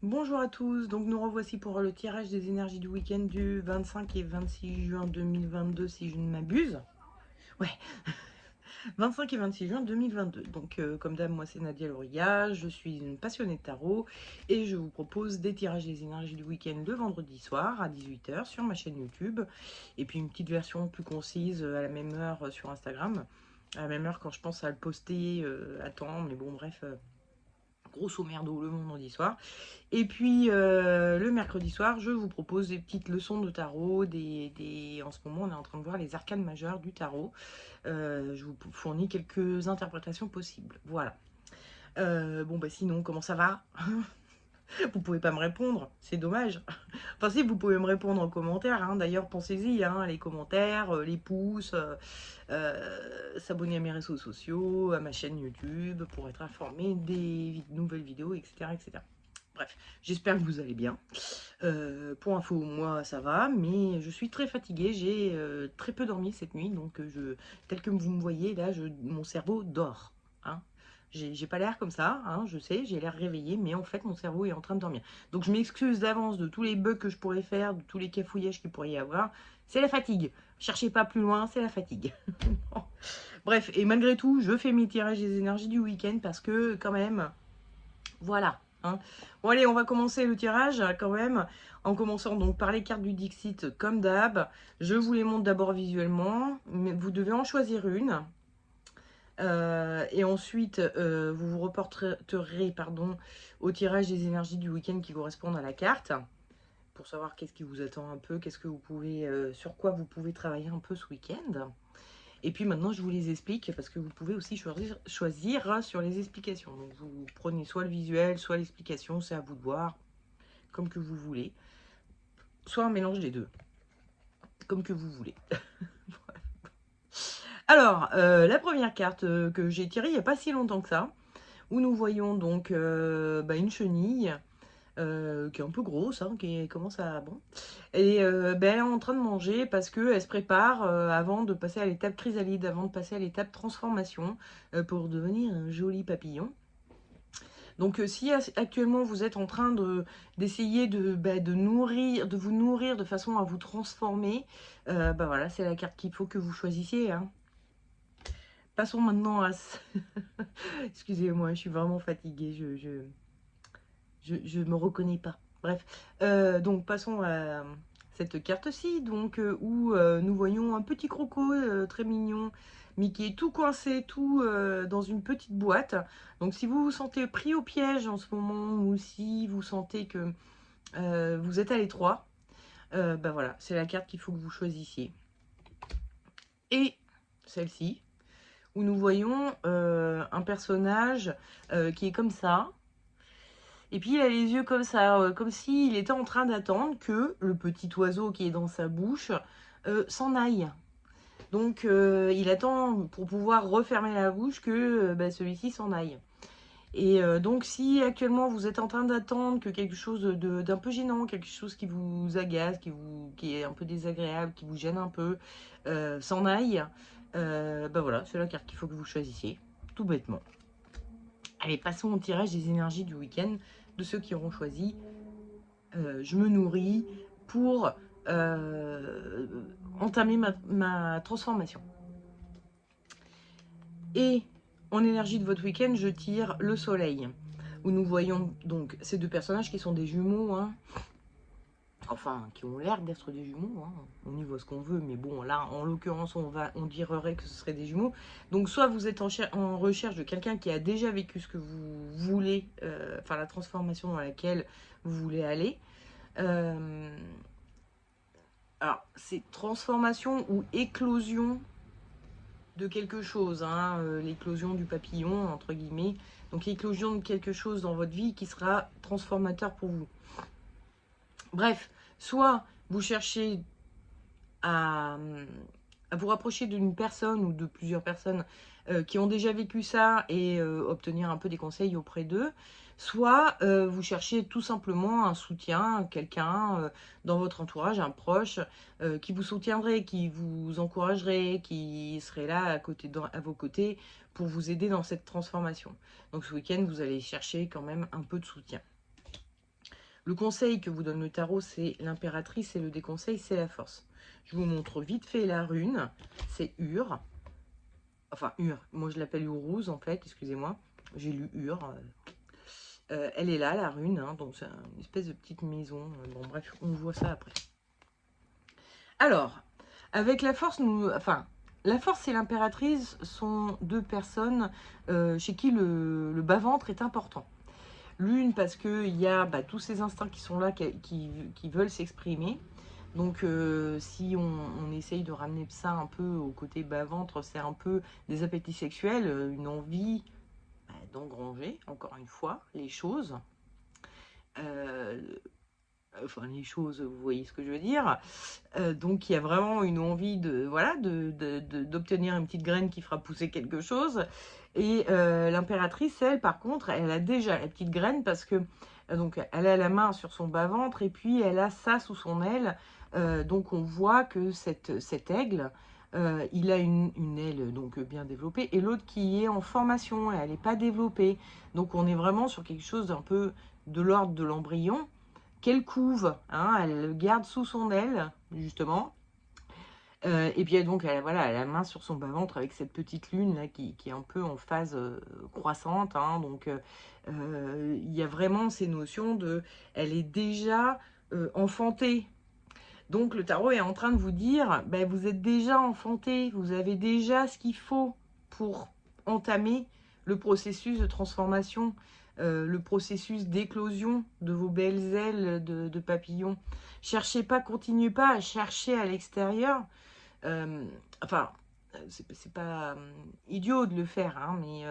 Bonjour à tous, donc nous revoici pour le tirage des énergies du week-end du 25 et 26 juin 2022 si je ne m'abuse. Ouais, 25 et 26 juin 2022. Donc comme d'hab, moi c'est Nadia Loria, je suis une passionnée de tarot et je vous propose des tirages des énergies du week-end le vendredi soir à 18 h sur ma chaîne YouTube. Et puis une petite version plus concise à la même heure sur Instagram. À la même heure quand je pense à le poster à temps, mais bon bref, grosso merdo le vendredi soir. Et puis le mercredi soir, je vous propose des petites leçons de tarot. En ce moment, on est en train de voir les arcanes majeures du tarot. Je vous fournis quelques interprétations possibles. Voilà. Bon, bah sinon, comment ça va? Vous pouvez pas me répondre, c'est dommage. Enfin si, vous pouvez me répondre en commentaire, hein. D'ailleurs, pensez-y, hein, les commentaires, les pouces, s'abonner à mes réseaux sociaux, à ma chaîne YouTube, pour être informé des nouvelles vidéos, etc. etc. Bref, j'espère que vous allez bien. Pour info, moi ça va, mais je suis très fatiguée, j'ai très peu dormi cette nuit, donc tel que vous me voyez là, mon cerveau dort. Hein. J'ai pas l'air comme ça, hein, je sais, j'ai l'air réveillée, mais en fait mon cerveau est en train de dormir. Donc je m'excuse d'avance de tous les bugs que je pourrais faire, de tous les cafouillages qu'il pourrait y avoir. C'est la fatigue. Cherchez pas plus loin, c'est la fatigue. Bref, et malgré tout, je fais mes tirages des énergies du week-end parce que quand même, voilà. Hein. Bon allez, on va commencer le tirage quand même, en commençant donc par les cartes du Dixit comme d'hab. Je vous les montre d'abord visuellement, mais vous devez en choisir une. Et ensuite, vous vous reporterez pardon, au tirage des énergies du week-end qui correspondent à la carte, pour savoir qu'est-ce qui vous attend un peu, qu'est-ce que vous pouvez, sur quoi vous pouvez travailler un peu ce week-end. Et puis maintenant, je vous les explique parce que vous pouvez aussi choisir sur les explications. Donc vous prenez soit le visuel, soit l'explication, c'est à vous de voir, comme que vous voulez. Soit un mélange des deux, comme que vous voulez. Alors, la première carte que j'ai tirée il n'y a pas si longtemps que ça, où nous voyons donc une chenille qui est un peu grosse, hein, qui commence à... Bon. Et elle est en train de manger parce qu'elle se prépare avant de passer à l'étape chrysalide, avant de passer à l'étape transformation, pour devenir un joli papillon. Donc si actuellement vous êtes en train d'essayer de vous nourrir de façon à vous transformer, voilà, c'est la carte qu'il faut que vous choisissiez. Hein. Passons maintenant à... Excusez-moi, je suis vraiment fatiguée, je me reconnais pas. Bref, donc passons à cette carte-ci, donc où nous voyons un petit croco très mignon, mais qui est tout coincé, tout dans une petite boîte. Donc si vous vous sentez pris au piège en ce moment, ou si vous sentez que vous êtes à l'étroit, voilà, c'est la carte qu'il faut que vous choisissiez. Et celle-ci, où nous voyons un personnage qui est comme ça. Et puis il a les yeux comme ça, comme s'il était en train d'attendre que le petit oiseau qui est dans sa bouche s'en aille. Donc il attend pour pouvoir refermer la bouche que celui-ci s'en aille. Et donc si actuellement vous êtes en train d'attendre que quelque chose d'un peu gênant, quelque chose qui vous agace, qui est un peu désagréable, qui vous gêne un peu, s'en aille, voilà, c'est la carte qu'il faut que vous choisissiez, tout bêtement. Allez, passons au tirage des énergies du week-end de ceux qui auront choisi je me nourris pour entamer ma transformation. Et en énergie de votre week-end, je tire le soleil, où nous voyons donc ces deux personnages qui sont des jumeaux, hein, enfin qui ont l'air d'être des jumeaux, hein. On y voit ce qu'on veut, mais bon là en l'occurrence on dirait que ce serait des jumeaux. Donc soit vous êtes en recherche de quelqu'un qui a déjà vécu ce que vous voulez, enfin la transformation dans laquelle vous voulez aller. Alors, c'est transformation ou éclosion de quelque chose, hein, l'éclosion du papillon, entre guillemets. Donc, l'éclosion de quelque chose dans votre vie qui sera transformateur pour vous. Bref, soit vous cherchez à, vous rapprocher d'une personne ou de plusieurs personnes qui ont déjà vécu ça et obtenir un peu des conseils auprès d'eux, soit vous cherchez tout simplement un soutien, quelqu'un dans votre entourage, un proche qui vous soutiendrait, qui vous encouragerait, qui serait là à vos côtés pour vous aider dans cette transformation. Donc ce week-end, vous allez chercher quand même un peu de soutien. Le conseil que vous donne le tarot, c'est l'impératrice, et le déconseil, c'est la force. Je vous montre vite fait la rune, c'est Ur. Enfin, Ur, moi je l'appelle Uruz en fait, excusez-moi. J'ai lu Ur. Elle est là, la rune, hein, donc c'est une espèce de petite maison. Bon, bref, on voit ça après. Alors, avec la force, la force et l'impératrice sont deux personnes chez qui le bas-ventre est important. L'une parce qu'il y a tous ces instincts qui sont là, qui veulent s'exprimer. Donc si on essaye de ramener ça un peu au côté bas-ventre, c'est un peu des appétits sexuels, une envie d'engranger, encore une fois, les choses. Enfin, les choses, vous voyez ce que je veux dire. Donc il y a vraiment une envie d'obtenir une petite graine qui fera pousser quelque chose. Et l'impératrice, elle, par contre, elle a déjà la petite graine parce que donc elle a la main sur son bas-ventre et puis elle a ça sous son aile. Donc on voit que cet aigle, il a une aile donc bien développée et l'autre qui est en formation, elle n'est pas développée. Donc on est vraiment sur quelque chose d'un peu de l'ordre de l'embryon qu'elle couve, hein, elle le garde sous son aile, justement. Et puis donc, elle a la main sur son bas-ventre avec cette petite lune là qui est un peu en phase croissante. Hein, donc, il y a vraiment ces notions de... Elle est déjà enfantée. Donc, le tarot est en train de vous dire, ben, vous êtes déjà enfanté, vous avez déjà ce qu'il faut pour entamer le processus de transformation, le processus d'éclosion de vos belles ailes de papillon. Cherchez pas, continuez pas à chercher à l'extérieur. Enfin, c'est pas idiot de le faire, hein, mais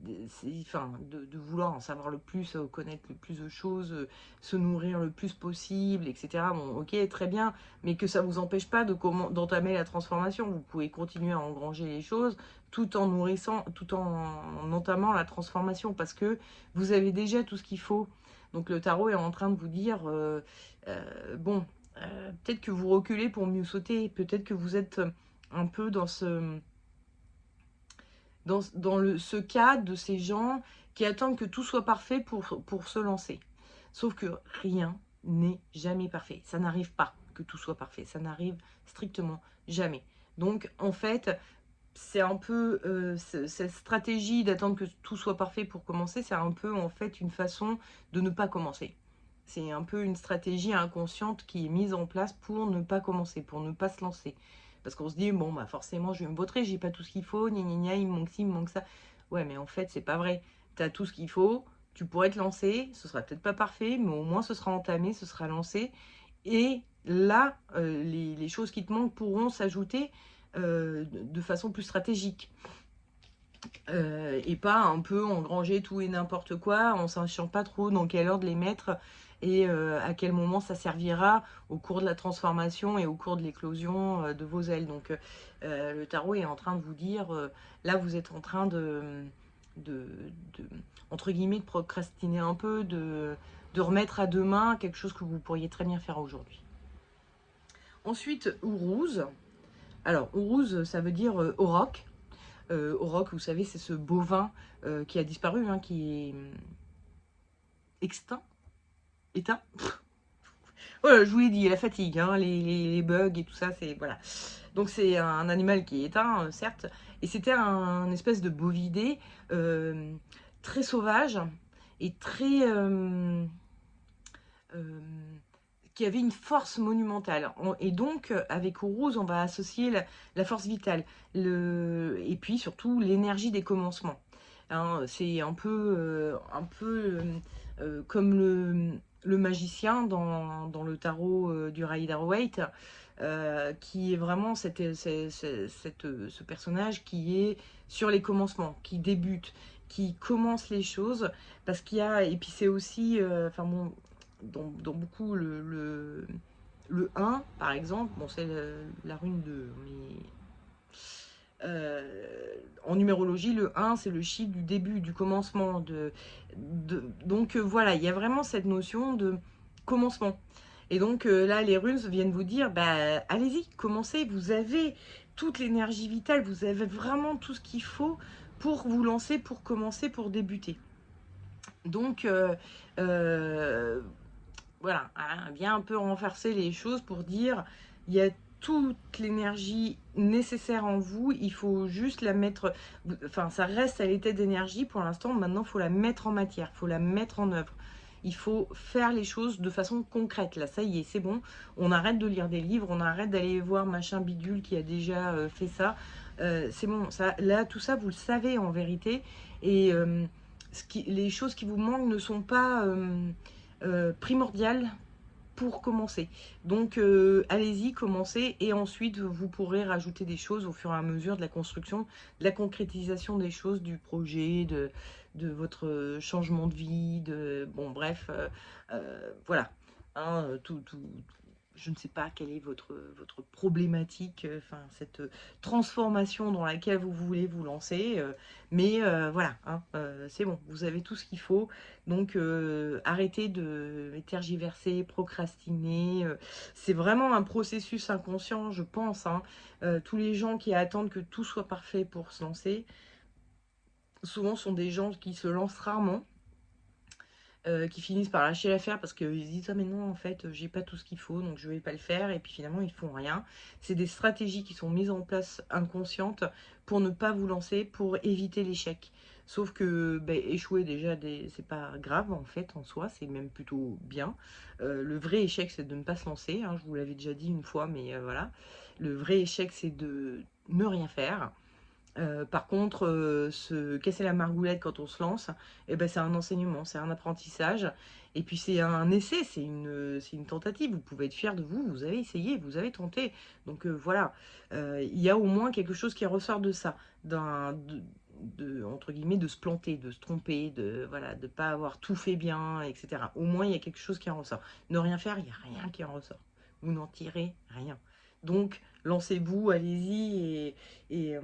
de vouloir en savoir le plus, connaître le plus de choses, se nourrir le plus possible, etc. Bon, ok, très bien, mais que ça vous empêche pas d'entamer la transformation. Vous pouvez continuer à engranger les choses tout en nourrissant, tout en entamant la transformation, parce que vous avez déjà tout ce qu'il faut. Donc le tarot est en train de vous dire, bon, peut-être que vous reculez pour mieux sauter, peut-être que vous êtes un peu dans ce cas de ces gens qui attendent que tout soit parfait pour se lancer. Sauf que rien n'est jamais parfait. Ça n'arrive pas que tout soit parfait. Ça n'arrive strictement jamais. Donc, en fait, c'est un peu cette stratégie d'attendre que tout soit parfait pour commencer, c'est un peu en fait une façon de ne pas commencer. C'est un peu une stratégie inconsciente qui est mise en place pour ne pas commencer, pour ne pas se lancer. Parce qu'on se dit, bon, bah forcément, je vais me vautrer, j'ai pas tout ce qu'il faut, gna gna gna, il me manque ci, il me manque ça. Ouais, mais en fait, c'est pas vrai. Tu as tout ce qu'il faut, tu pourrais te lancer, ce sera peut-être pas parfait, mais au moins ce sera entamé, ce sera lancé. Et là, les choses qui te manquent pourront s'ajouter de façon plus stratégique. Et pas un peu engranger tout et n'importe quoi, en sachant pas trop dans quelle ordre les mettre et à quel moment ça servira au cours de la transformation et au cours de l'éclosion de vos ailes. Donc le tarot est en train de vous dire, là vous êtes en train entre guillemets, de procrastiner un peu, de remettre à demain quelque chose que vous pourriez très bien faire aujourd'hui. Ensuite, Uruz. Alors, Uruz, ça veut dire auroch. Auroch, vous savez, c'est ce bovin qui a disparu, hein, qui est extinct, éteint. Voilà, je vous l'ai dit, la fatigue, hein, les bugs et tout ça, c'est voilà. Donc c'est un animal qui est éteint, certes, et c'était un espèce de bovidé très sauvage et très qui avait une force monumentale. Et donc, avec Uruz, on va associer la force vitale. Et puis, surtout, l'énergie des commencements. Hein, c'est un peu comme le magicien dans le tarot du Rider-Waite, qui est vraiment ce personnage qui est sur les commencements, qui débute, qui commence les choses, parce qu'il y a, et puis c'est aussi, enfin bon, dans beaucoup le 1 par exemple, bon c'est la rune 2, mais en numérologie le 1 c'est le chiffre du début, du commencement, donc voilà, il y a vraiment cette notion de commencement. Et donc là les runes viennent vous dire, bah allez-y, commencez, vous avez toute l'énergie vitale, vous avez vraiment tout ce qu'il faut pour vous lancer, pour commencer, pour débuter. Donc voilà, hein, vient un peu renverser les choses pour dire, il y a toute l'énergie nécessaire en vous, il faut juste la mettre, enfin ça reste à l'état d'énergie pour l'instant, maintenant il faut la mettre en matière, il faut la mettre en œuvre. Il faut faire les choses de façon concrète. Là, ça y est, c'est bon. On arrête de lire des livres, on arrête d'aller voir machin bidule qui a déjà fait ça. C'est bon, ça, là, tout ça, vous le savez en vérité. Et les choses qui vous manquent ne sont pas primordiales pour commencer. Donc allez-y, commencez et ensuite vous pourrez rajouter des choses au fur et à mesure de la construction, de la concrétisation des choses, du projet, de votre changement de vie, bon bref, voilà. Hein, je ne sais pas quelle est votre problématique, enfin cette transformation dans laquelle vous voulez vous lancer, mais voilà, hein, c'est bon, vous avez tout ce qu'il faut, donc arrêtez de tergiverser, procrastiner, c'est vraiment un processus inconscient, je pense, hein. Tous les gens qui attendent que tout soit parfait pour se lancer, souvent sont des gens qui se lancent rarement, qui finissent par lâcher l'affaire parce qu'ils se disent ah mais non en fait j'ai pas tout ce qu'il faut donc je vais pas le faire et puis finalement ils font rien. C'est des stratégies qui sont mises en place inconscientes pour ne pas vous lancer, pour éviter l'échec. Sauf que échouer déjà c'est pas grave en fait en soi, c'est même plutôt bien. Le vrai échec c'est de ne pas se lancer, hein, je vous l'avais déjà dit une fois mais voilà. Le vrai échec c'est de ne rien faire. Par contre, se casser la margoulette quand on se lance, eh ben, c'est un enseignement, c'est un apprentissage. Et puis c'est un essai, c'est une tentative. Vous pouvez être fier de vous, vous avez essayé, vous avez tenté. Donc voilà, il y a au moins quelque chose qui ressort de ça, entre guillemets, de se planter, de se tromper, de voilà, de pas avoir tout fait bien, etc. Au moins il y a quelque chose qui en ressort. Ne rien faire, il n'y a rien qui en ressort. Vous n'en tirez rien. Donc lancez-vous, allez-y et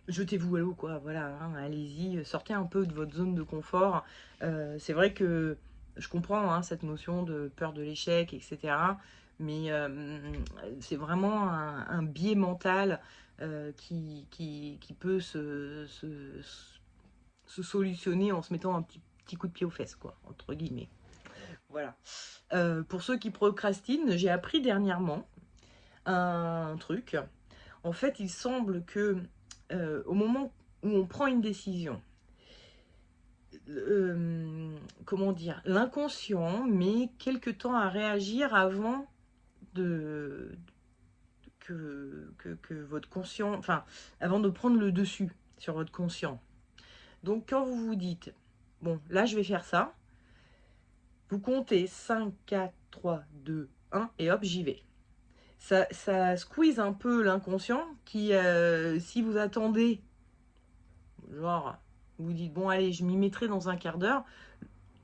jetez-vous à l'eau, quoi, voilà, hein, allez-y, sortez un peu de votre zone de confort. C'est vrai que je comprends hein, cette notion de peur de l'échec, etc. Mais c'est vraiment un biais mental qui peut se solutionner en se mettant un petit coup de pied aux fesses, quoi, entre guillemets. Voilà. Pour ceux qui procrastinent, j'ai appris dernièrement un truc. En fait, il semble que au moment où on prend une décision, comment dire, l'inconscient met quelques temps à réagir avant de que votre conscient, enfin, avant de prendre le dessus sur votre conscient. Donc, quand vous vous dites, bon, là, je vais faire ça, vous comptez 5, 4, 3, 2, 1, et hop, j'y vais. Ça squeeze un peu l'inconscient qui, si vous attendez, genre, vous dites, bon, allez, je m'y mettrai dans un quart d'heure,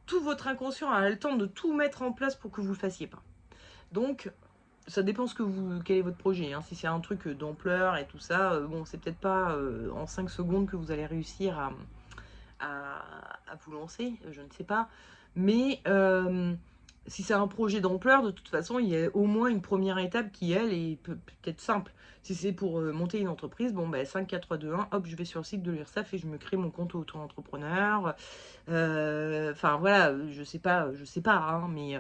tout votre inconscient a le temps de tout mettre en place pour que vous le fassiez pas. Donc, ça dépend quel est votre projet. Hein. Si c'est un truc d'ampleur et tout ça, bon, c'est peut-être pas en 5 secondes que vous allez réussir à vous lancer, je ne sais pas. Mais si c'est un projet d'ampleur, de toute façon, il y a au moins une première étape qui, elle, est peut-être simple. Si c'est pour monter une entreprise, bon, 5, 4, 3, 2, 1, hop, je vais sur le site de l'URSSAF et je me crée mon compte auto-entrepreneur. Enfin, voilà, je sais pas, hein, mais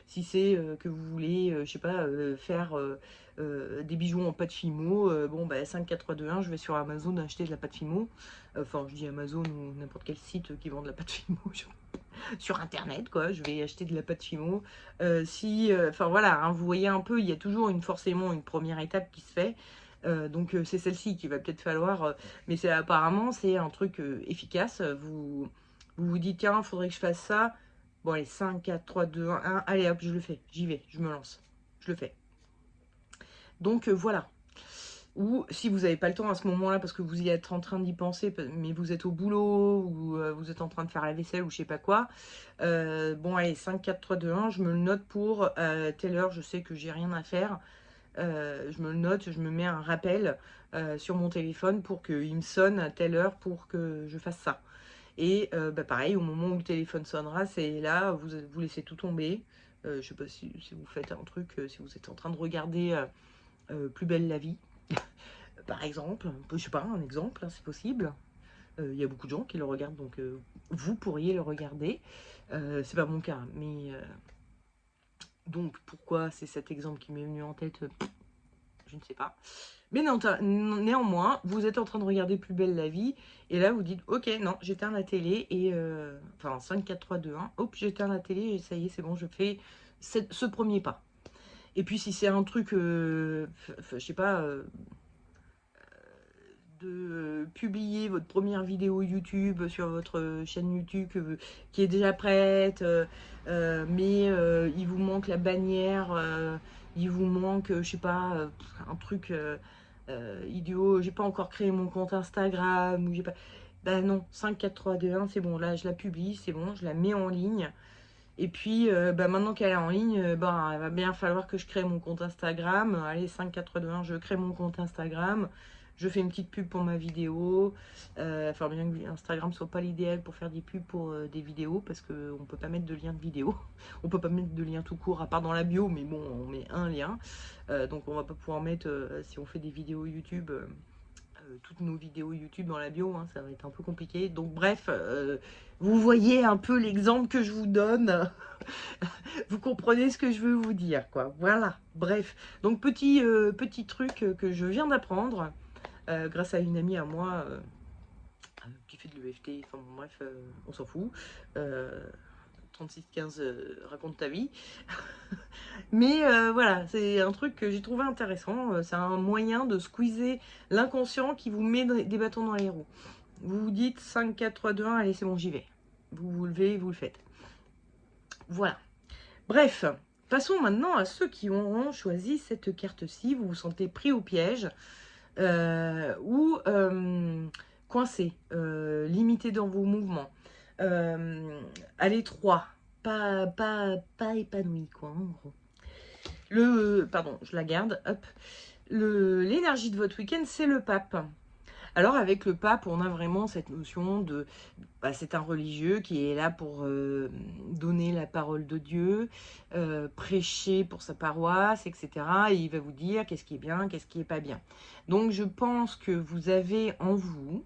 si c'est que vous voulez, je sais pas, faire des bijoux en pâte Fimo, bon, 5, 4, 3, 2, 1, je vais sur Amazon acheter de la pâte Fimo. Enfin, je dis Amazon ou n'importe quel site qui vend de la pâte Fimo. Sur internet quoi, je vais acheter de la pâte Fimo. Enfin voilà, hein, vous voyez un peu, il y a toujours forcément une première étape qui se fait. Donc c'est celle-ci qu'il va peut-être falloir, mais apparemment c'est un truc efficace. Vous dites tiens, il faudrait que je fasse ça. Bon allez, 5, 4, 3, 2, 1, allez hop, je le fais, j'y vais, je me lance, je le fais. Donc voilà. Ou si vous n'avez pas le temps à ce moment-là parce que vous y êtes en train d'y penser, mais vous êtes au boulot ou vous êtes en train de faire la vaisselle ou je sais pas quoi. Bon allez, 5, 4, 3, 2, 1, je me le note pour telle heure, je sais que j'ai rien à faire. Je me le note, je me mets un rappel sur mon téléphone pour qu'il me sonne à telle heure pour que je fasse ça. Et pareil, au moment où le téléphone sonnera, c'est là, vous laissez tout tomber. Je sais pas si vous faites un truc, si vous êtes en train de regarder Plus belle la vie, par exemple, je sais pas, un exemple, hein, c'est possible. Il y a beaucoup de gens qui le regardent, donc vous pourriez le regarder. C'est pas mon cas, mais donc pourquoi c'est cet exemple qui m'est venu en tête, je ne sais pas. Mais néanmoins, vous êtes en train de regarder Plus belle la vie, et là vous dites, ok, non, j'éteins la télé, et enfin 5, 4, 3, 2, 1, hop, j'éteins la télé, et ça y est, c'est bon, je fais ce premier pas. Et puis si c'est un truc, je sais pas, de publier votre première vidéo YouTube sur votre chaîne YouTube qui est déjà prête, mais il vous manque la bannière, il vous manque, je sais pas, un truc idiot, j'ai pas encore créé mon compte Instagram, ou j'ai pas... Ben non, 5, 4, 3, 2, 1, c'est bon, là je la publie, c'est bon, je la mets en ligne. Et puis, maintenant qu'elle est en ligne, il va bien falloir que je crée mon compte Instagram. Allez, 5, 4, 2, 1, je crée mon compte Instagram. Je fais une petite pub pour ma vidéo. Enfin, bien que Instagram soit pas l'idéal pour faire des pubs pour des vidéos, parce qu'on ne peut pas mettre de lien de vidéo. On peut pas mettre de lien tout court, à part dans la bio, mais bon, on met un lien. Donc, on va pas pouvoir mettre, si on fait des vidéos YouTube... toutes nos vidéos YouTube dans la bio, hein, ça va être un peu compliqué. Donc bref, vous voyez un peu l'exemple que je vous donne. Vous comprenez ce que je veux vous dire, quoi. Voilà, bref. Donc petit truc que je viens d'apprendre grâce à une amie à moi qui fait de l'EFT. Enfin bon, bref, on s'en fout. 3615, raconte ta vie. Mais voilà, c'est un truc que j'ai trouvé intéressant. C'est un moyen de squeezer l'inconscient qui vous met des bâtons dans les roues. Vous vous dites 5, 4, 3, 2, 1, allez, c'est bon, j'y vais. Vous vous levez, vous le faites. Voilà. Bref, passons maintenant à ceux qui auront choisi cette carte-ci. Vous vous sentez pris au piège ou coincé, limité dans vos mouvements, à l'étroit, pas épanoui, quoi, en gros. Pardon, je la garde, hop. L'énergie de votre week-end, c'est le pape. Alors avec le pape, on a vraiment cette notion de... c'est un religieux qui est là pour donner la parole de Dieu, prêcher pour sa paroisse, etc. Et il va vous dire qu'est-ce qui est bien, qu'est-ce qui est pas bien. Donc je pense que vous avez en vous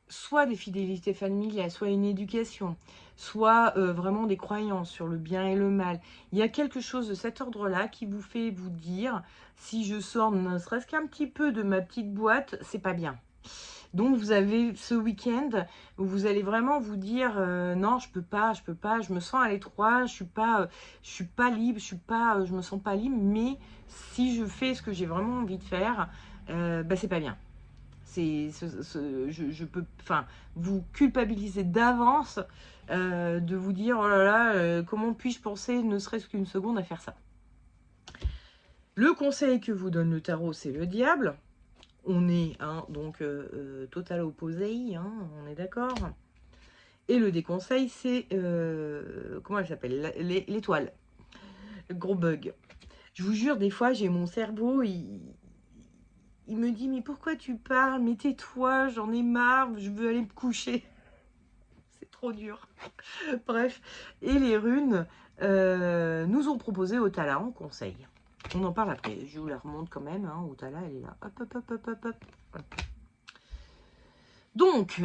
soit des fidélités familiales, soit une éducation, soit vraiment des croyances sur le bien et le mal. Il y a quelque chose de cet ordre-là qui vous fait vous dire, si je sors ne serait-ce qu'un petit peu de ma petite boîte, c'est pas bien. Donc vous avez ce week-end où vous allez vraiment vous dire non, je peux pas, je me sens à l'étroit, je suis pas libre, je me sens pas libre, mais si je fais ce que j'ai vraiment envie de faire, c'est pas bien. Je peux, enfin, vous culpabiliser d'avance de vous dire oh là là, comment puis-je penser ne serait-ce qu'une seconde à faire ça. Le conseil que vous donne le tarot, c'est le diable. On est donc total opposé, on est d'accord. Et le déconseil, c'est comment elle s'appelle, l'étoile, le gros bug. Je vous jure, des fois, j'ai mon cerveau, il me dit, mais pourquoi tu parles? Mais tais-toi, j'en ai marre, je veux aller me coucher. C'est trop dur. Bref, et les runes nous ont proposé Otala en conseil. On en parle après, je vous la remonte quand même. Otala, elle est là. Hop, hop, hop, hop, hop, hop. Donc,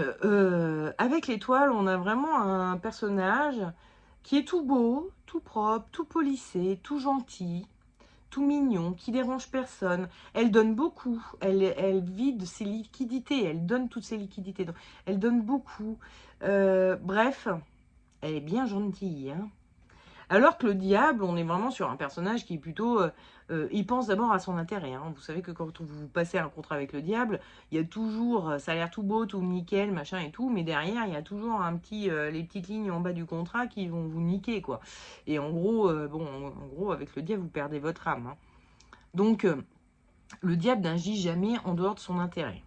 avec l'étoile, on a vraiment un personnage qui est tout beau, tout propre, tout polissé, tout gentil, tout mignon, qui dérange personne. Elle donne beaucoup, elle vide ses liquidités, elle donne toutes ses liquidités. Donc, elle donne beaucoup. Bref, elle est bien gentille. Alors que le diable, on est vraiment sur un personnage qui est plutôt... il pense d'abord à son intérêt. Vous savez que quand vous passez un contrat avec le diable, il y a toujours... Ça a l'air tout beau, tout nickel, machin et tout, mais derrière, il y a toujours les petites lignes en bas du contrat qui vont vous niquer, quoi. Et en gros, en gros, avec le diable, vous perdez votre âme. Donc, le diable n'agit jamais en dehors de son intérêt.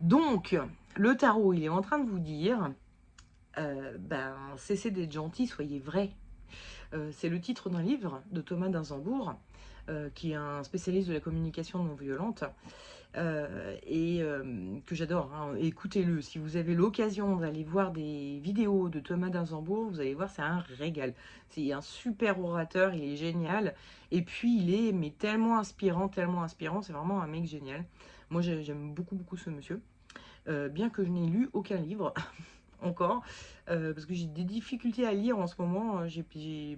Donc, le tarot, il est en train de vous dire... cessez d'être gentil, soyez vrai. C'est le titre d'un livre de Thomas d'Inzambourg, qui est un spécialiste de la communication non violente. que j'adore, hein. Écoutez-le, si vous avez l'occasion d'aller voir des vidéos de Thomas d'Inzambourg, vous allez voir, c'est un régal. C'est un super orateur, il est génial. Et puis il est mais tellement inspirant, c'est vraiment un mec génial. Moi j'aime beaucoup beaucoup ce monsieur, bien que je n'ai lu aucun livre encore, parce que j'ai des difficultés à lire en ce moment.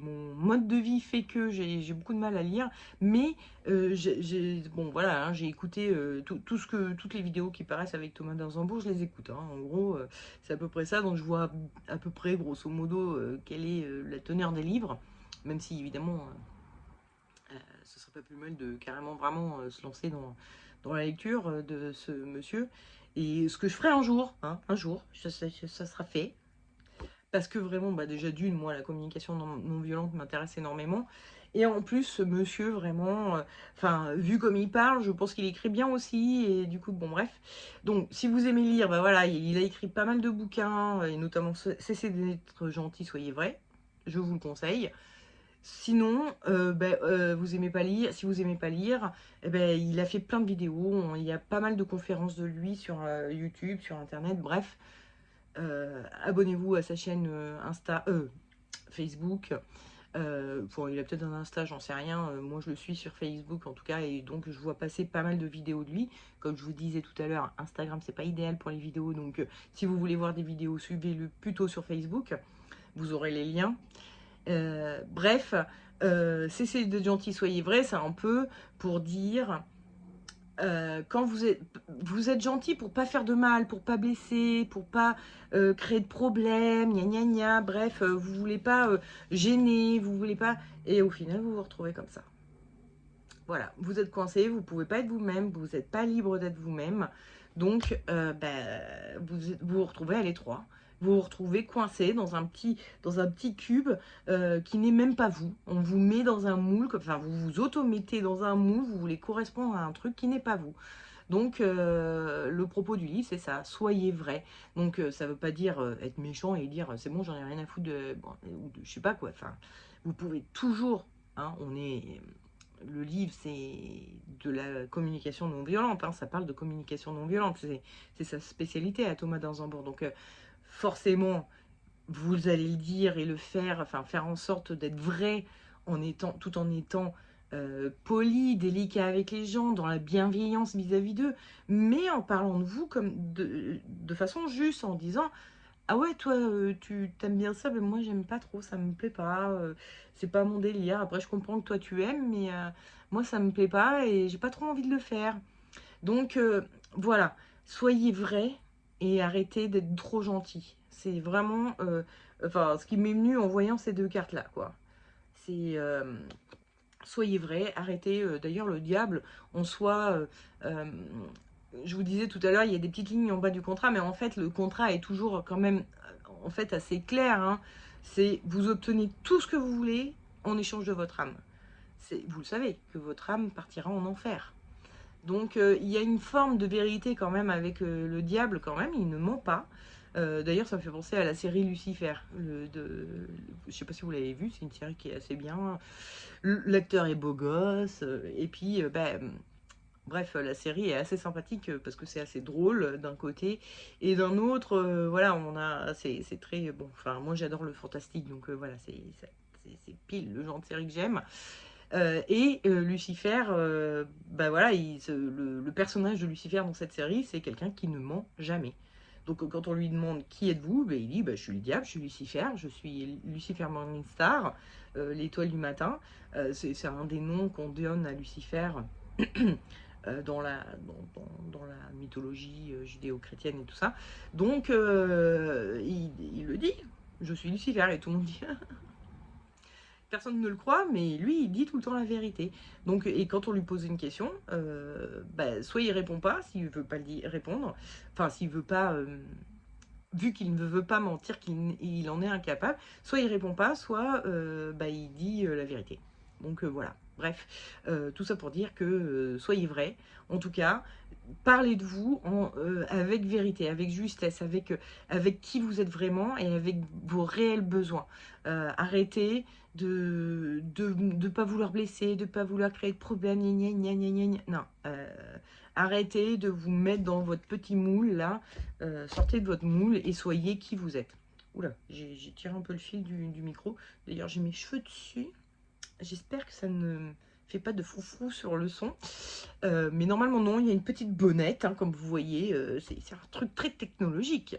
Mon mode de vie fait que j'ai beaucoup de mal à lire, mais bon voilà, hein, j'ai écouté toutes les vidéos qui paraissent avec Thomas d'Inzambourg, je les écoute, hein. En gros, c'est à peu près ça, donc je vois à peu près, grosso modo, quelle est la teneur des livres, même si évidemment, ce serait pas plus mal de carrément vraiment se lancer dans la lecture de ce monsieur. Et ce que je ferai un jour, ça sera fait. Parce que vraiment, bah déjà d'une, moi, la communication non violente m'intéresse énormément. Et en plus, ce monsieur, vraiment, enfin, vu comme il parle, je pense qu'il écrit bien aussi. Et du coup, bon, bref. Donc, si vous aimez lire, bah voilà, il a écrit pas mal de bouquins, et notamment Cessez d'être gentil, soyez vrai. Je vous le conseille. Sinon, vous aimez pas lire. Si vous aimez pas lire, eh ben, il a fait plein de vidéos. Il y a pas mal de conférences de lui sur YouTube, sur Internet. Bref, abonnez-vous à sa chaîne Facebook. Bon, il a peut-être un Insta, j'en sais rien. Moi, je le suis sur Facebook en tout cas, et donc je vois passer pas mal de vidéos de lui. Comme je vous disais tout à l'heure, Instagram, c'est pas idéal pour les vidéos. Donc, si vous voulez voir des vidéos, suivez-le plutôt sur Facebook. Vous aurez les liens. Bref, cessez d'être gentil, soyez vrai, c'est un peu pour dire quand vous êtes gentil pour pas faire de mal, pour pas blesser, pour pas créer de problèmes, gna gna gna, bref, vous voulez pas gêner, vous voulez pas, et au final vous vous retrouvez comme ça. Voilà, vous êtes coincé, vous pouvez pas être vous-même, vous n'êtes pas libre d'être vous-même, donc vous retrouvez à l'étroit. Vous vous retrouvez coincé dans un petit cube qui n'est même pas vous. On vous met dans un moule, enfin vous vous auto-mettez dans un moule, vous voulez correspondre à un truc qui n'est pas vous. Donc le propos du livre, c'est ça, soyez vrai. Donc ça veut pas dire être méchant et dire c'est bon, j'en ai rien à foutre ou de je sais pas quoi. Enfin, vous pouvez toujours, hein, le livre, c'est de la communication non violente, hein, ça parle de communication non violente, c'est sa spécialité à Thomas d'Inzambourg. Donc forcément, vous allez le dire et le faire, enfin faire en sorte d'être vrai tout en étant poli, délicat avec les gens, dans la bienveillance vis-à-vis d'eux, mais en parlant de vous comme de façon juste, en disant ah ouais, toi, tu t'aimes bien ça, mais moi, j'aime pas trop, ça me plaît pas, c'est pas mon délire. Après, je comprends que toi, tu aimes, mais moi, ça me plaît pas et j'ai pas trop envie de le faire. Donc, voilà, soyez vrai et arrêtez d'être trop gentil. C'est vraiment, enfin, ce qui m'est venu en voyant ces deux cartes-là, quoi. C'est, soyez vrai, arrêtez. D'ailleurs, le diable, en soi, je vous disais tout à l'heure, il y a des petites lignes en bas du contrat, mais en fait, le contrat est toujours quand même en fait assez clair, hein. C'est vous obtenez tout ce que vous voulez en échange de votre âme. Vous le savez, que votre âme partira en enfer. Donc il y a une forme de vérité quand même avec le diable quand même, il ne ment pas. D'ailleurs, ça me fait penser à la série Lucifer. Je sais pas si vous l'avez vu, c'est une série qui est assez bien. L'acteur est beau gosse, et puis bref, la série est assez sympathique parce que c'est assez drôle d'un côté, et d'un autre, voilà, c'est très bon. Enfin, moi j'adore le fantastique, donc voilà, c'est pile le genre de série que j'aime. Lucifer, bah voilà, le personnage de Lucifer dans cette série, c'est quelqu'un qui ne ment jamais. Donc quand on lui demande qui êtes-vous, bah, il dit bah, je suis le diable, je suis Lucifer, je suis Lucifer Morningstar, l'étoile du matin. C'est un des noms qu'on donne à Lucifer dans la mythologie judéo-chrétienne et tout ça. Donc il le dit, je suis Lucifer, et tout le monde dit personne ne le croit, mais lui, il dit tout le temps la vérité. Donc, et quand on lui pose une question, soit il répond pas, s'il veut pas répondre, enfin, s'il veut pas, vu qu'il ne veut pas mentir, qu'il en est incapable, soit il répond pas, soit il dit la vérité. Donc voilà. Bref, tout ça pour dire que soyez vrai. En tout cas, parlez de vous avec vérité, avec justesse, avec qui vous êtes vraiment et avec vos réels besoins. Arrêtez de pas vouloir blesser, de pas vouloir créer de problèmes, gna gna gna gna gna. Non, arrêtez de vous mettre dans votre petit moule, là. Sortez de votre moule et soyez qui vous êtes. Oula, j'ai tiré un peu le fil du micro. D'ailleurs, j'ai mes cheveux dessus. J'espère que ça ne fait pas de froufrou sur le son. Mais normalement, non, il y a une petite bonnette, hein, comme vous voyez. C'est un truc très technologique.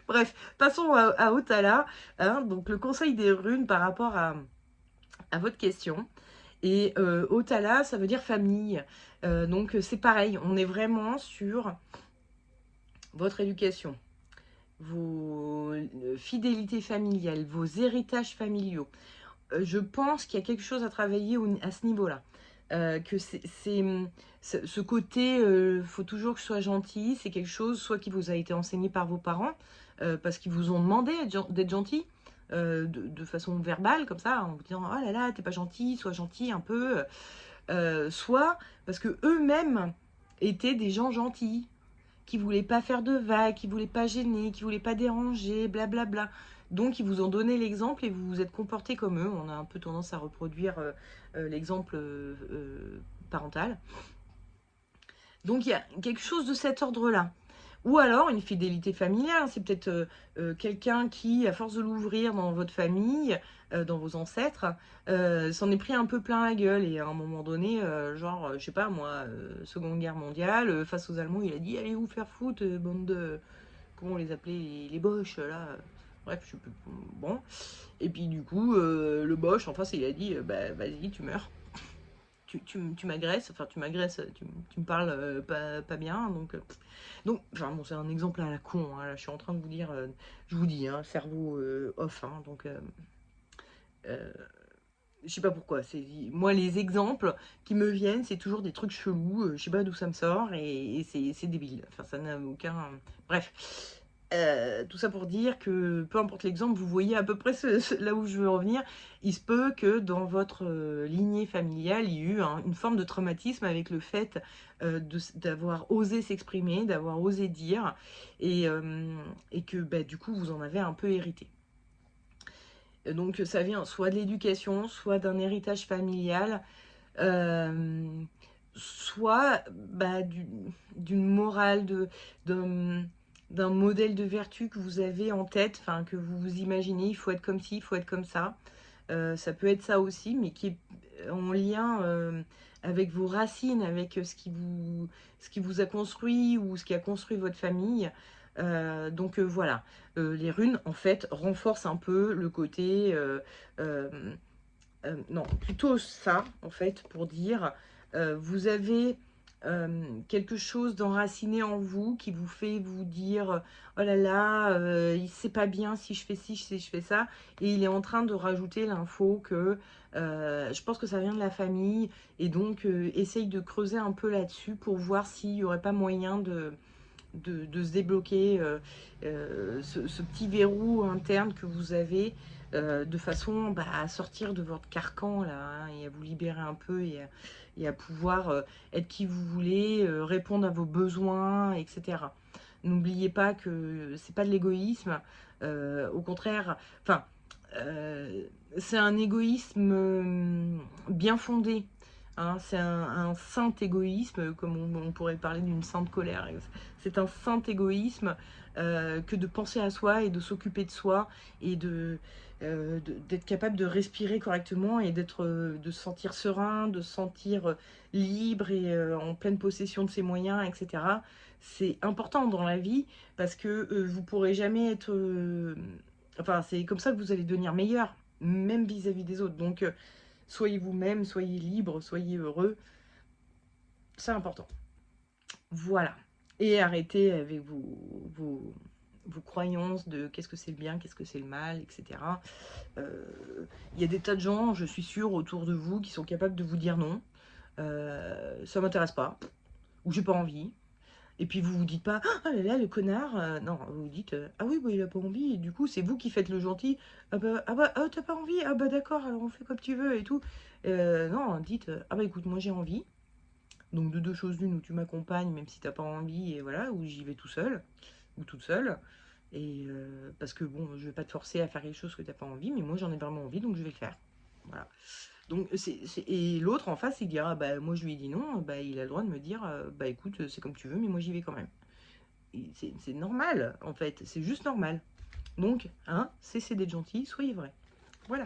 Bref, passons à Otala. Hein, donc, le conseil des runes par rapport à votre question. Et Otala, ça veut dire famille. Donc, c'est pareil. On est vraiment sur votre éducation, vos fidélités familiales, vos héritages familiaux. Je pense qu'il y a quelque chose à travailler à ce niveau-là. Que ce côté, faut toujours que je sois gentil, c'est quelque chose soit qui vous a été enseigné par vos parents, parce qu'ils vous ont demandé d'être gentil, de façon verbale, comme ça, en vous disant « Oh là là, t'es pas gentil, sois gentil un peu », soit parce que eux-mêmes étaient des gens gentils, qui voulaient pas faire de vagues, qui voulaient pas gêner, qui voulaient pas déranger, blablabla. Donc ils vous ont donné l'exemple et vous vous êtes comporté comme eux. On a un peu tendance à reproduire l'exemple parental. Donc il y a quelque chose de cet ordre-là. Ou alors une fidélité familiale, c'est peut-être quelqu'un qui, à force de l'ouvrir dans votre famille, dans vos ancêtres, s'en est pris un peu plein la gueule. Et à un moment donné, genre, je sais pas moi, Seconde Guerre mondiale, face aux Allemands, il a dit allez vous faire foutre, bande de. Comment on les appelait, les boches, là. Bref, je sais plus. Bon. Et puis du coup, le boche, en face, il a dit bah vas-y, tu meurs. Tu m'agresses, enfin tu m'agresses, tu me parles pas bien, donc enfin bon, c'est un exemple à la con, hein, là je suis en train de vous dire, je vous dis, hein, cerveau off, hein, donc je sais pas pourquoi, moi les exemples qui me viennent, c'est toujours des trucs chelous, je sais pas d'où ça me sort, et c'est débile, enfin ça n'a aucun... Bref, tout ça pour dire que peu importe l'exemple, vous voyez à peu près là où je veux en venir. Il se peut que dans votre lignée familiale, il y ait eu une forme de traumatisme avec le fait d'avoir osé s'exprimer, d'avoir osé dire, et que bah, du coup vous en avez un peu hérité. Donc ça vient soit de l'éducation, soit d'un héritage familial, soit bah, d'une morale, d'un modèle de vertu que vous avez en tête, enfin que vous vous imaginez, il faut être comme ci, il faut être comme ça. Ça peut être ça aussi, mais qui est en lien avec vos racines, avec ce qui vous a construit ou ce qui a construit votre famille. Donc voilà, les runes en fait renforcent un peu le côté, euh, non, plutôt ça en fait pour dire vous avez quelque chose d'enraciné en vous qui vous fait vous dire oh là là, c'est pas bien si je fais ci, si je fais ça, et il est en train de rajouter l'info que je pense que ça vient de la famille, et donc essaye de creuser un peu là-dessus pour voir s'il n'y aurait pas moyen de se débloquer ce petit verrou interne que vous avez, de façon bah, à sortir de votre carcan là, hein, et à vous libérer un peu, et à pouvoir être qui vous voulez, répondre à vos besoins, etc. N'oubliez pas que c'est pas de l'égoïsme, au contraire, enfin, c'est un égoïsme bien fondé. Hein, c'est un saint égoïsme, comme on pourrait parler d'une sainte colère. C'est un saint égoïsme que de penser à soi et de s'occuper de soi, et d'être capable de respirer correctement, et de se sentir serein, de se sentir libre et en pleine possession de ses moyens, etc. C'est important dans la vie parce que vous pourrez jamais être... enfin, c'est comme ça que vous allez devenir meilleur, même vis-à-vis des autres. Donc, soyez vous-même, soyez libre, soyez heureux. C'est important. Voilà. Et arrêtez avec vos croyances de qu'est-ce que c'est le bien, qu'est-ce que c'est le mal, etc. Il y a des tas de gens, je suis sûre, autour de vous qui sont capables de vous dire non. Ça m'intéresse pas, ou j'ai pas envie. Et puis vous vous dites pas, ah là là, le connard. Non, vous vous dites, ah oui, bah, il a pas envie. Et du coup, c'est vous qui faites le gentil. T'as pas envie. Ah bah d'accord, alors on fait comme tu veux et tout. Non, dites, ah bah écoute, moi j'ai envie. Donc de deux choses l'une, où tu m'accompagnes même si t'as pas envie, et voilà, ou j'y vais tout seul ou toute seule. Et parce que bon, je vais pas te forcer à faire quelque chose que t'as pas envie, mais moi j'en ai vraiment envie, donc je vais le faire. Voilà. Donc, et l'autre en face, il dira, bah moi je lui ai dit non, bah il a le droit de me dire, bah écoute, c'est comme tu veux, mais moi j'y vais quand même. C'est normal, en fait, c'est juste normal. Donc, hein, cessez d'être gentil, soyez vrai. Voilà.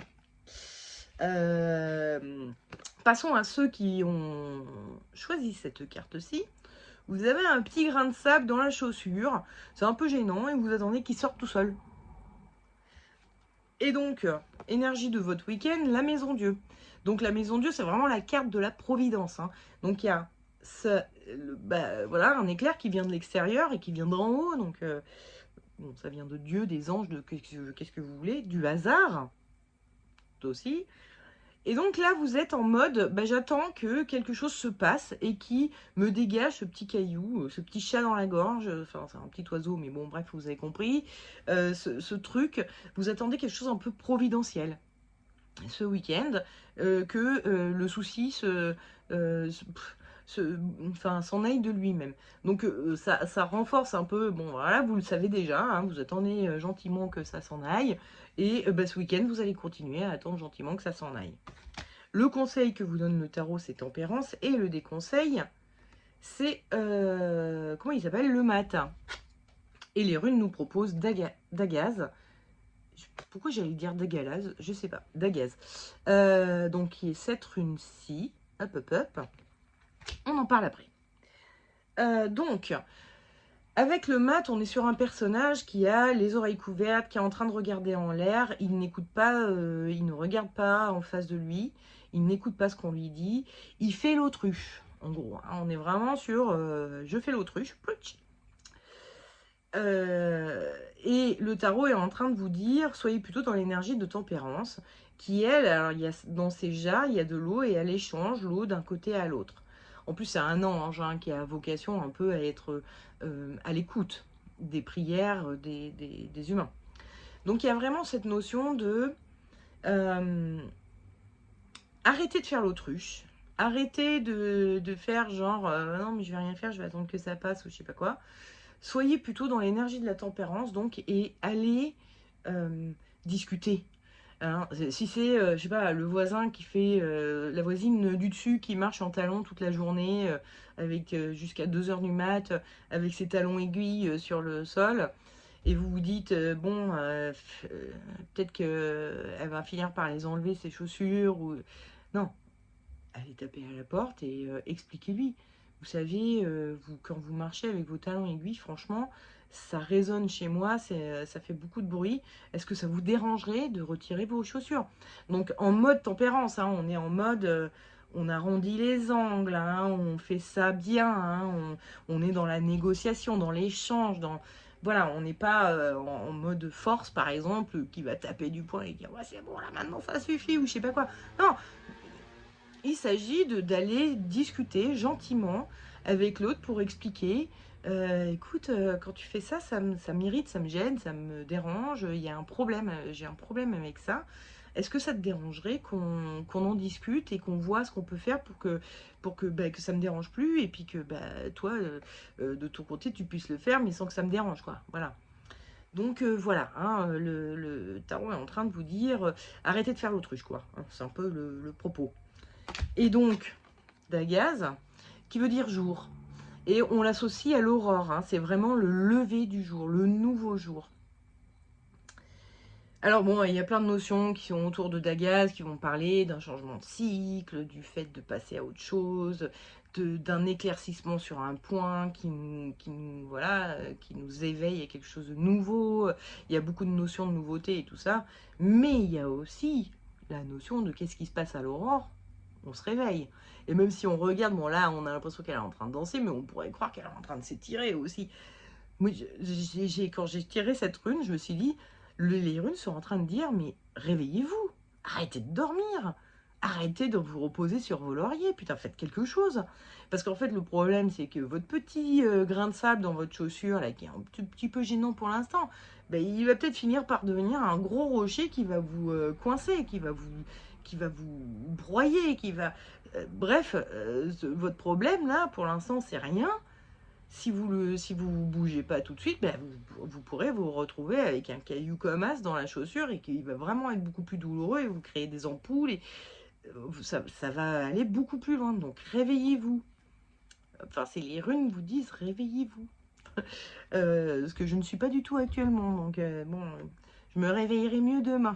Passons à ceux qui ont choisi cette carte-ci. Vous avez un petit grain de sable dans la chaussure, c'est un peu gênant et vous attendez qu'il sorte tout seul. Et donc, énergie de votre week-end, la maison Dieu. Donc la maison Dieu, c'est vraiment la carte de la providence. Hein. Donc il y a voilà, un éclair qui vient de l'extérieur et qui vient d'en haut. Donc bon, ça vient de Dieu, des anges, de qu'est-ce que vous voulez, du hasard aussi. Et donc là, vous êtes en mode, bah, j'attends que quelque chose se passe et qui me dégage ce petit caillou, ce petit chat dans la gorge, enfin c'est un petit oiseau, mais bon bref, vous avez compris, ce truc, vous attendez quelque chose un peu providentiel ce week-end, que le souci s'en aille de lui-même. Donc ça renforce un peu, bon voilà, vous le savez déjà, hein, vous attendez gentiment que ça s'en aille, et bah, ce week-end, vous allez continuer à attendre gentiment que ça s'en aille. Le conseil que vous donne le tarot, c'est tempérance, et le déconseil, c'est, comment il s'appelle, le matin. Et les runes nous proposent Dagaz. Pourquoi j'allais dire Dagalaz? Je sais pas. Dagaz. Donc, qui est cette rune-ci. Hop, hop, hop. On en parle après. Donc, avec le mat, on est sur un personnage qui a les oreilles couvertes, qui est en train de regarder en l'air. Il n'écoute pas, il ne regarde pas en face de lui. Il n'écoute pas ce qu'on lui dit. Il fait l'autruche, en gros. Hein. On est vraiment sur je fais l'autruche. Et le tarot est en train de vous dire, soyez plutôt dans l'énergie de tempérance, qui elle, alors il y a, dans ces jarres, il y a de l'eau et elle échange l'eau d'un côté à l'autre. En plus, c'est un ange hein, qui a vocation un peu à être à l'écoute des prières des humains. Donc il y a vraiment cette notion de arrêtez de faire l'autruche, arrêtez de faire genre non mais je vais rien faire, je vais attendre que ça passe ou je sais pas quoi. Soyez plutôt dans l'énergie de la tempérance, donc, et allez discuter. Hein. Si c'est, je sais pas, le voisin qui fait, la voisine du dessus qui marche en talons toute la journée, avec jusqu'à 2 h du mat, avec ses talons aiguilles sur le sol, et vous vous dites, bon, peut-être qu'elle va finir par les enlever, ses chaussures, ou... Non, allez taper à la porte et expliquez-lui. Vous savez, quand vous marchez avec vos talons aiguilles, franchement, ça résonne chez moi, ça fait beaucoup de bruit. Est-ce que ça vous dérangerait de retirer vos chaussures? Donc, en mode tempérance, hein, on est en mode... on arrondit les angles, hein, on fait ça bien, hein, on est dans la négociation, dans l'échange, dans... Voilà, on n'est pas en mode force, par exemple, qui va taper du poing et dire ouais, c'est bon, là, maintenant, ça suffit, ou je sais pas quoi. Non, il s'agit d'aller discuter gentiment avec l'autre pour expliquer écoute, quand tu fais ça, ça m'irrite, ça me gêne, ça me dérange, il y a un problème, j'ai un problème avec ça. Est-ce que ça te dérangerait qu'on en discute et qu'on voit ce qu'on peut faire pour que ça me dérange plus et puis que toi, de ton côté, tu puisses le faire mais sans que ça me dérange, quoi. Voilà. Donc voilà, hein, le tarot est en train de vous dire arrêtez de faire l'autruche, quoi. Hein, c'est un peu le propos. Et donc, Dagaz, qui veut dire jour. Et on l'associe à l'aurore, hein, c'est vraiment le lever du jour, le nouveau jour. Alors bon, il y a plein de notions qui sont autour de Dagaz, qui vont parler d'un changement de cycle, du fait de passer à autre chose, d'un éclaircissement sur un point voilà, qui nous éveille à quelque chose de nouveau. Il y a beaucoup de notions de nouveauté et tout ça. Mais il y a aussi la notion de qu'est-ce qui se passe à l'aurore. On se réveille. Et même si on regarde, bon là, on a l'impression qu'elle est en train de danser, mais on pourrait croire qu'elle est en train de s'étirer aussi. Moi, quand j'ai tiré cette rune, je me suis dit, les runes sont en train de dire, mais réveillez-vous, arrêtez de dormir, arrêtez de vous reposer sur vos lauriers, putain, faites quelque chose. Parce qu'en fait, le problème, c'est que votre petit grain de sable dans votre chaussure, là, qui est un petit peu gênant pour l'instant, ben, il va peut-être finir par devenir un gros rocher qui va vous coincer, qui va vous broyer, bref, votre problème, là, pour l'instant, c'est rien. Si vous bougez pas tout de suite, ben vous pourrez vous retrouver avec un caillou comme as dans la chaussure et qui va vraiment être beaucoup plus douloureux et vous créer des ampoules. ça va aller beaucoup plus loin. Donc réveillez-vous. Enfin, c'est les runes vous disent réveillez-vous. Ce que je ne suis pas du tout actuellement. Donc bon, je me réveillerai mieux demain.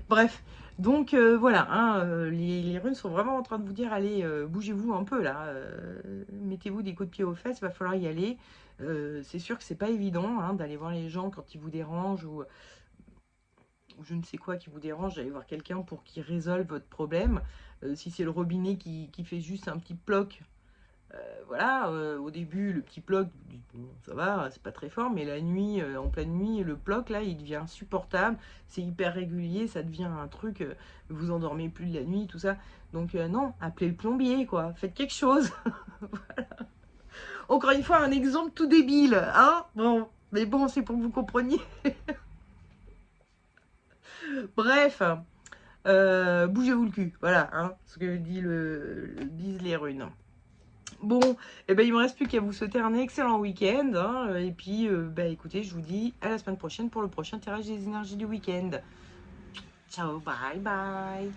Bref, donc voilà, hein, les runes sont vraiment en train de vous dire, allez, bougez-vous un peu là, mettez-vous des coups de pied aux fesses, va falloir y aller. C'est sûr que c'est pas évident hein, d'aller voir les gens quand ils vous dérangent ou je ne sais quoi qui vous dérange, d'aller voir quelqu'un pour qu'il résolve votre problème. Si c'est le robinet qui fait juste un petit ploc, voilà, au début, le petit ploc, bon, ça va, c'est pas très fort, mais la nuit, en pleine nuit, le ploc, là, il devient insupportable, c'est hyper régulier, ça devient un truc, vous endormez plus de la nuit, tout ça. Donc non, appelez le plombier, quoi, faites quelque chose. Voilà. Encore une fois, un exemple tout débile, hein, bon, mais bon, c'est pour que vous compreniez. Bref, bougez-vous le cul, voilà, hein, ce que disent les runes. Bon, eh ben, il ne me reste plus qu'à vous souhaiter un excellent week-end. Hein, et puis, bah, écoutez, je vous dis à la semaine prochaine pour le prochain tirage des énergies du week-end. Ciao, bye bye.